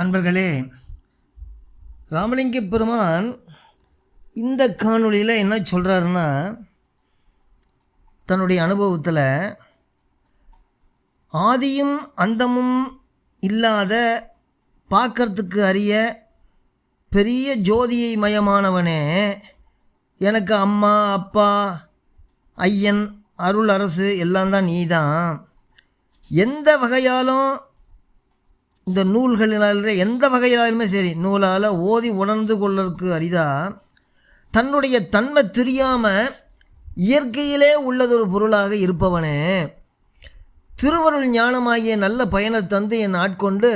அன்பர்களே, ராமலிங்க பெருமான் இந்த காணொளியில் என்ன சொல்கிறாருன்னா, தன்னுடைய அனுபவத்தில் ஆதியும் அந்தமும் இல்லாத பார்க்கறதுக்கு அரிய பெரிய ஜோதியை மயமானவனே, எனக்கு அம்மா அப்பா ஐயன் அருள் அரசு எல்லாம் தான் நீ தான். எந்த வகையாலும் இந்த நூல்களினால் எந்த வகையாலுமே சரி, நூலால் ஓதி உணர்ந்து கொள்வதற்கு அரிதா தன்னுடைய தன்மை தெரியாமல் இயற்கையிலே உள்ளதொரு பொருளாக இருப்பவனே, திருவருள் ஞானமாகிய நல்ல பயனை தந்து என் ஆட்கொண்டு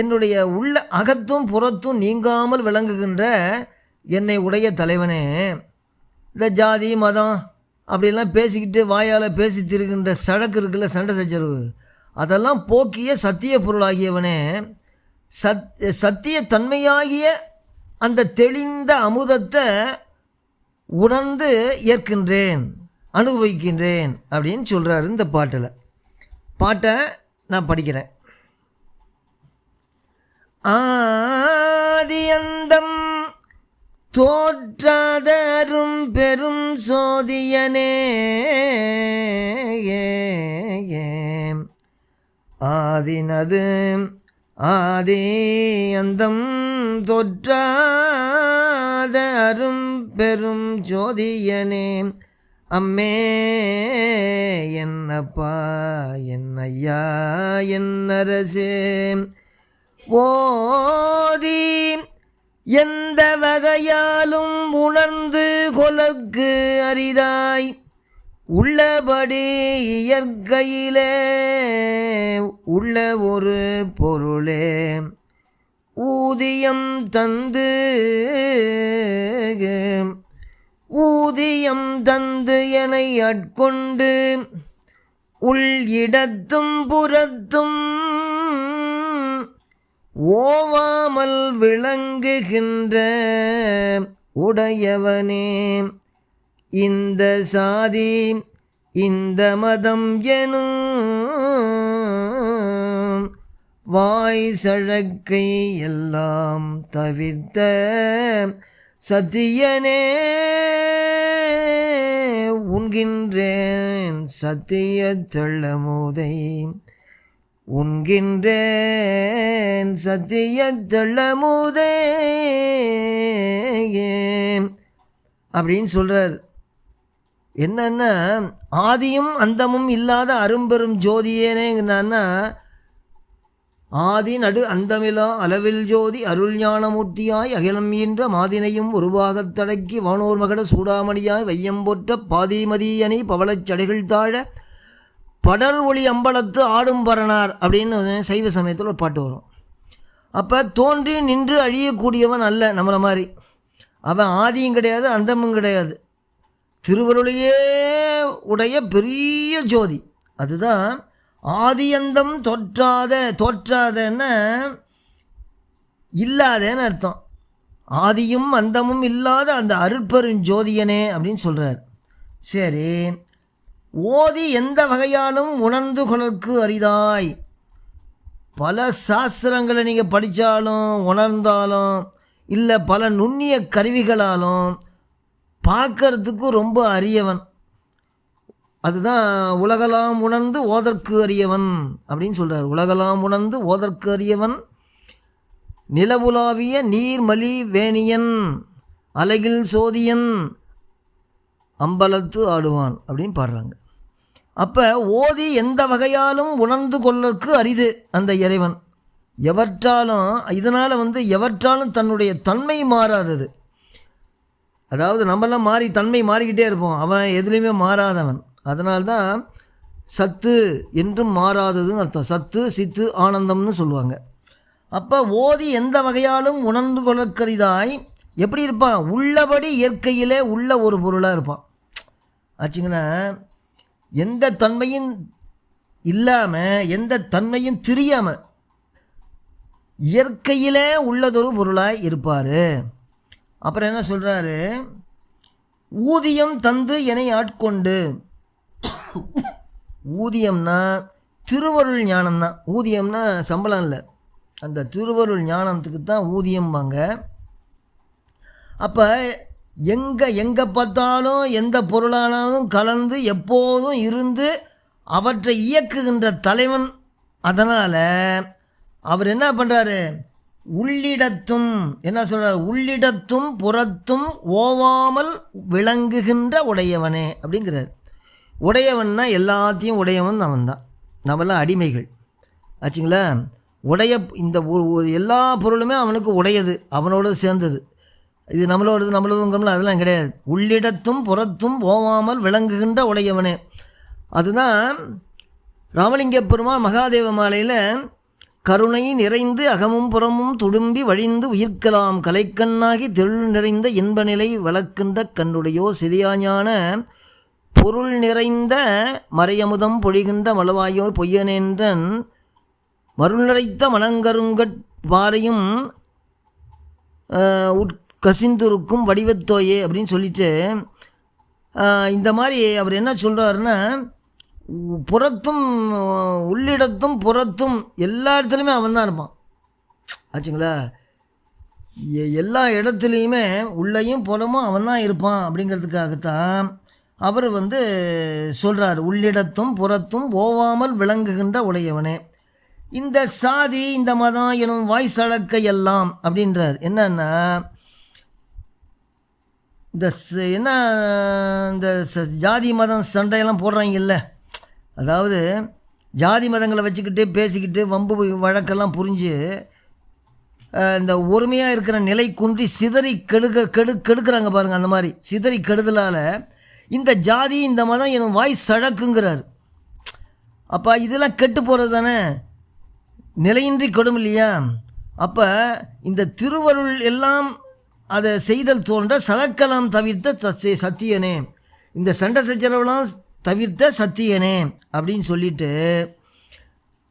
என்னுடைய உள்ள அகத்தும் புறத்தும் நீங்காமல் விளங்குகின்ற என்னை உடைய தலைவனே, இந்த ஜாதி மதம் அப்படிலாம் பேசிக்கிட்டு வாயால் பேசி திருகின்ற சழக்கு இருக்குல்ல, சண்டை சச்சரவு, அதெல்லாம் போக்கிய சத்திய பொருளாகியவனே, சத்திய தன்மையாகிய அந்த தெளிந்த அமுதத்தை உணர்ந்து ஏற்கின்றேன், அனுபவிக்கின்றேன் அப்படின்னு சொல்கிறாரு இந்த பாட்டில். பாட்டை நான் படிக்கிறேன். ஆதி அந்தம் தோற்றாதரும் பெரும் சோதியனே, ஆதினது ஆதி அந்தம் தோற்றாத அரும் பெரும் ஜோதியனே, அம்மே என்னப்பா என் ஐயா என் அரசே, ஓதி எந்த வகையாலும் உணர்ந்து கொளற்கு அரிதாய் உள்ளபடி இயற்கையிலே உள்ள ஒரு பொருளே, ஊதியம் தந்து என்னை ஆட்கொண்டு உள் இடத்தும் புறத்தும் ஓவாமல் விளங்குகின்ற உடையவனே, இந்த சாதி இந்த மதம் எனும் வாய் சழக்கை எல்லாம் தவிர்த்த சத்தியனே, உண்கின்றேன் சத்திய தெள்ளமுதை, உண்கின்றேன் சத்திய தெள்ளமுதை அப்படின்னு சொல்கிறார். என்னன்னா, ஆதியும் அந்தமும் இல்லாத அரும்பெரும் ஜோதியேனேங்கிறான்னா, ஆதி நடு அந்தமிலா அளவில் ஜோதி அருள் ஞானமூர்த்தியாய் அகிலம் ஈன்ற மாதினையும் உருவாகத் தடக்கி வானோர் மகட சூடாமணியாய் வையம் போற்ற பாதிமதியணி பவளச் சடைகள் தாழ படர் ஒளி அம்பலத்து ஆடும் பரணார் அப்படின்னு சைவ சமயத்தில் ஒரு பாட்டு வரும். அப்போ தோன்றி நின்று அழியக்கூடியவன் அல்ல நம்மளை மாதிரி. அவன் ஆதியும் கிடையாது அந்தமும் கிடையாது, திருவருளையே உடைய பெரிய ஜோதி. அதுதான் ஆதியந்தம் தோற்றாதன்னா இல்லாதேன்னு அர்த்தம். ஆதியும் அந்தமும் இல்லாத அந்த அருட்பெரும் ஜோதியனே அப்படின்னு சொல்கிறார். சரி, ஓதி எந்த வகையாலும் உணர்ந்து கொளற்கு அரிதாய். பல சாஸ்திரங்களை நீங்கள் படித்தாலும் உணர்ந்தாலும் இல்லை பல நுண்ணிய கருவிகளாலும் பார்க்கறதுக்கு ரொம்ப அரியவன். அதுதான் உலகலாம் உணர்ந்து ஓதற்கு அரியவன் அப்படின்னு சொல்கிறார். உலகலாம் உணர்ந்து ஓதற்கு அரியவன், நிலவுலாவிய நீர்மலி வேணியன், அலகில் சோதியன், அம்பலத்து ஆடுவான் அப்படின்னு பாடுறாங்க. அப்போ ஓதி எந்த வகையாலும் உணர்ந்து கொள்ளற்கு அரிது அந்த இறைவன். எவற்றாலும் இதனால் எவற்றாலும் தன்னுடைய தன்மை மாறாதது. அதாவது நம்மளாம் தன்மை மாறிக்கிட்டே இருப்போம், அவன் எதுலேயுமே மாறாதவன். அதனால்தான் சத்து என்றும் மாறாததுன்னு அர்த்தம். சத்து சித்து ஆனந்தம்னு சொல்லுவாங்க. அப்போ ஓதி எந்த வகையாலும் உணர்ந்து கொள்ளக்கரிதாய் எப்படி இருப்பான்? உள்ளபடி இயற்கையிலே உள்ள ஒரு பொருளாக இருப்பான் ஆச்சுங்கன்னா, எந்த தன்மையும் இல்லாமல் எந்த தன்மையும் தெரியாமல் இயற்கையிலே உள்ளதொரு பொருளாக இருப்பார். அப்புறம் என்ன சொல்கிறாரு? ஊதியம் தந்து என்னை ஆட்கொண்டு. ஊதியம்னா திருவருள் ஞானம்தான். ஊதியம்னா சம்பளம் இல்லை, அந்த திருவருள் ஞானத்துக்கு தான் ஊதியம்பாங்க. அப்போ எங்கே பார்த்தாலும் எந்த பொருளானாலும் கலந்து எப்போதும் இருந்து அவற்றை இயக்குகின்ற தலைவன். அதனால் அவர் என்ன பண்ணுறாரு, உள்ளிடத்தும் என்ன சொல்கிறார், உள்ளிடத்தும் புறத்தும் ஓவாமல் விளங்குகின்ற உடையவனே அப்படிங்கிறார். உடையவன்னா எல்லாத்தையும் உடையவன் அவன் தான், நம்மளாம் அடிமைகள் ஆச்சுங்களா. இந்த எல்லா பொருளுமே அவனுக்கு உடையது, அவனோடு சேர்ந்தது. இது நம்மளோடதுங்கம்ல அதெல்லாம் கிடையாது. உள்ளிடத்தும் புறத்தும் ஓவாமல் விளங்குகின்ற உடையவனே. அதுதான் ராமலிங்க பெருமாள் மகாதேவ மாலையில் கருணை நிறைந்து அகமும் புறமும் துடும்பி வழிந்து உயிர்க்கலாம் கலைக்கண்ணாகி தெருள் நிறைந்த இன்ப நிலை வளர்க்கின்ற கண்ணுடையோ சிதியாஞான பொருள் நிறைந்த மறையமுதம் பொழிகின்ற மலவாயோ பொய்யனேன்றன் மருள் நிறைத்த மணங்கருங்கட் பாறையும் உட்கசிந்திருக்கும் வடிவத்தோயே அப்படின்னு சொல்லிட்டு இந்த மாதிரி அவர் என்ன சொல்கிறாருன்னா, புறத்தும் உள்ளிடத்தும் புறத்தும் எல்லா இடத்துலையுமே அவன் தான் இருப்பான் ஆச்சுங்களா. எல்லா இடத்துலையுமே உள்ளேயும் புறமும் அவன் தான் இருப்பான். அப்படிங்கிறதுக்காகத்தான் அவர் சொல்கிறார், உள்ளிடத்தும் புறத்தும் ஓவாமல் விளங்குகின்ற உடையவனே. இந்த சாதி இந்த மதம் எனும் வாய் சழக்கை எல்லாம் அப்படின்றார். என்னன்னா இந்த ஜாதி மதம் சண்டையெல்லாம் போடுறாங்க இல்லை, அதாவது ஜாதி மதங்களை வச்சுக்கிட்டு பேசிக்கிட்டு வம்பு வழக்கெல்லாம் புரிஞ்சு இந்த ஒருமையாக இருக்கிற நிலை குன்றி சிதறி கெடுக்கிறாங்க பாருங்கள். அந்த மாதிரி சிதறி கெடுதலால் இந்த ஜாதி இந்த மதம் எனும் வாய் சழக்குங்கிறார். அப்போ இதெல்லாம் கெட்டு போகிறது தானே, நிலையின்றி கெடும் இல்லையா. அப்போ இந்த திருவருள் எல்லாம் அதை செய்தல் தோன்ற சலக்கலாம் தவிர்த்த சத்தியனே, இந்த சண்டை சச்சரவெல்லாம் தவிர்த்த சத்தியனே அப்படின்னு சொல்லிட்டு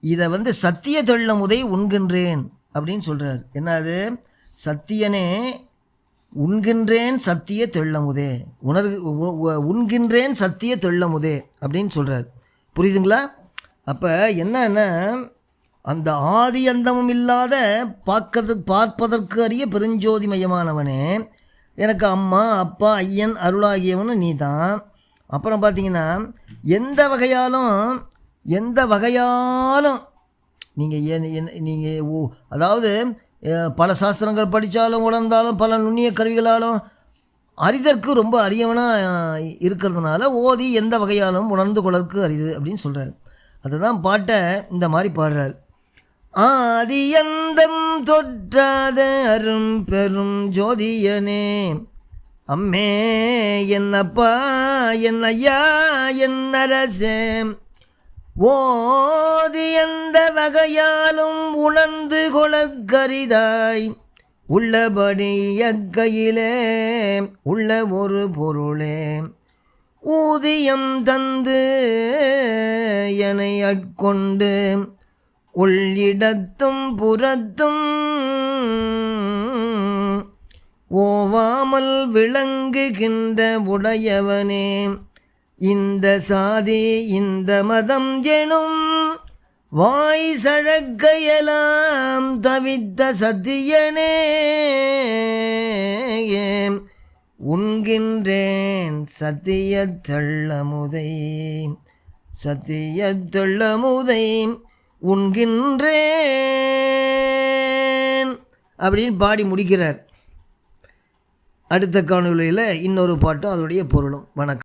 இதை சத்திய தெள்ளமுதை உண்கின்றேன் அப்படின்னு சொல்கிறார். என்னது, சத்தியனே உண்கின்றேன் சத்திய தெள்ளமுதே, உண்கின்றேன் சத்திய தெள்ளமுதே அப்படின்னு சொல்கிறார். புரியுதுங்களா. அப்போ என்னன்னா, அந்த ஆதி அந்தமும் இல்லாத பார்ப்பதற்கு அறிய பெருஞ்சோதிமயமானவனே, எனக்கு அம்மா அப்பா ஐயன் அருளாகியவனு நீ தான். அப்புறம் பார்த்தீங்கன்னா எந்த வகையாலும் நீங்கள் அதாவது பல சாஸ்திரங்கள் படித்தாலும் உணர்ந்தாலும் பல நுண்ணிய கருவிகளாலும் அறிதற்கு ரொம்ப அரியவனாக இருக்கிறதுனால ஓதி எந்த வகையாலும் உணர்ந்து கொள்ளற்கு அரிது அப்படின்னு சொல்கிறார். அதை தான் பாட்டை இந்த மாதிரி பாடுறார். ஆதியந்தம் தொற்றாத அரும் பெரும் ஜோதியனே, அம்மே என்னப்பா என் ஐயா என் அரசே, ஓதி எந்த வகையாலும் உணர்ந்து கொளக்கரிதாய் உள்ளபடி அக்கையிலே உள்ள ஒரு பொருளே, ஊதியம் தந்து என்னை ஆட்கொண்டு உள்ளிடத்தும் புறத்தும் ஓவாமல் விளங்குகின்ற உடையவனே, இந்த சாதி இந்த மதம் எனும் வாய் சழக்கையெல்லாம் தவித்த சத்தியனே, உண்கின்றேன் சத்திய தெள்ளமுதை சத்திய தெள்ளமுதை உண்கின்றேன் அப்படின்னு பாடி முடிக்கிறார். அடுத்த காணொளியில் இன்னொரு பாட்டும் அதோடைய பொருளும். வணக்கம்.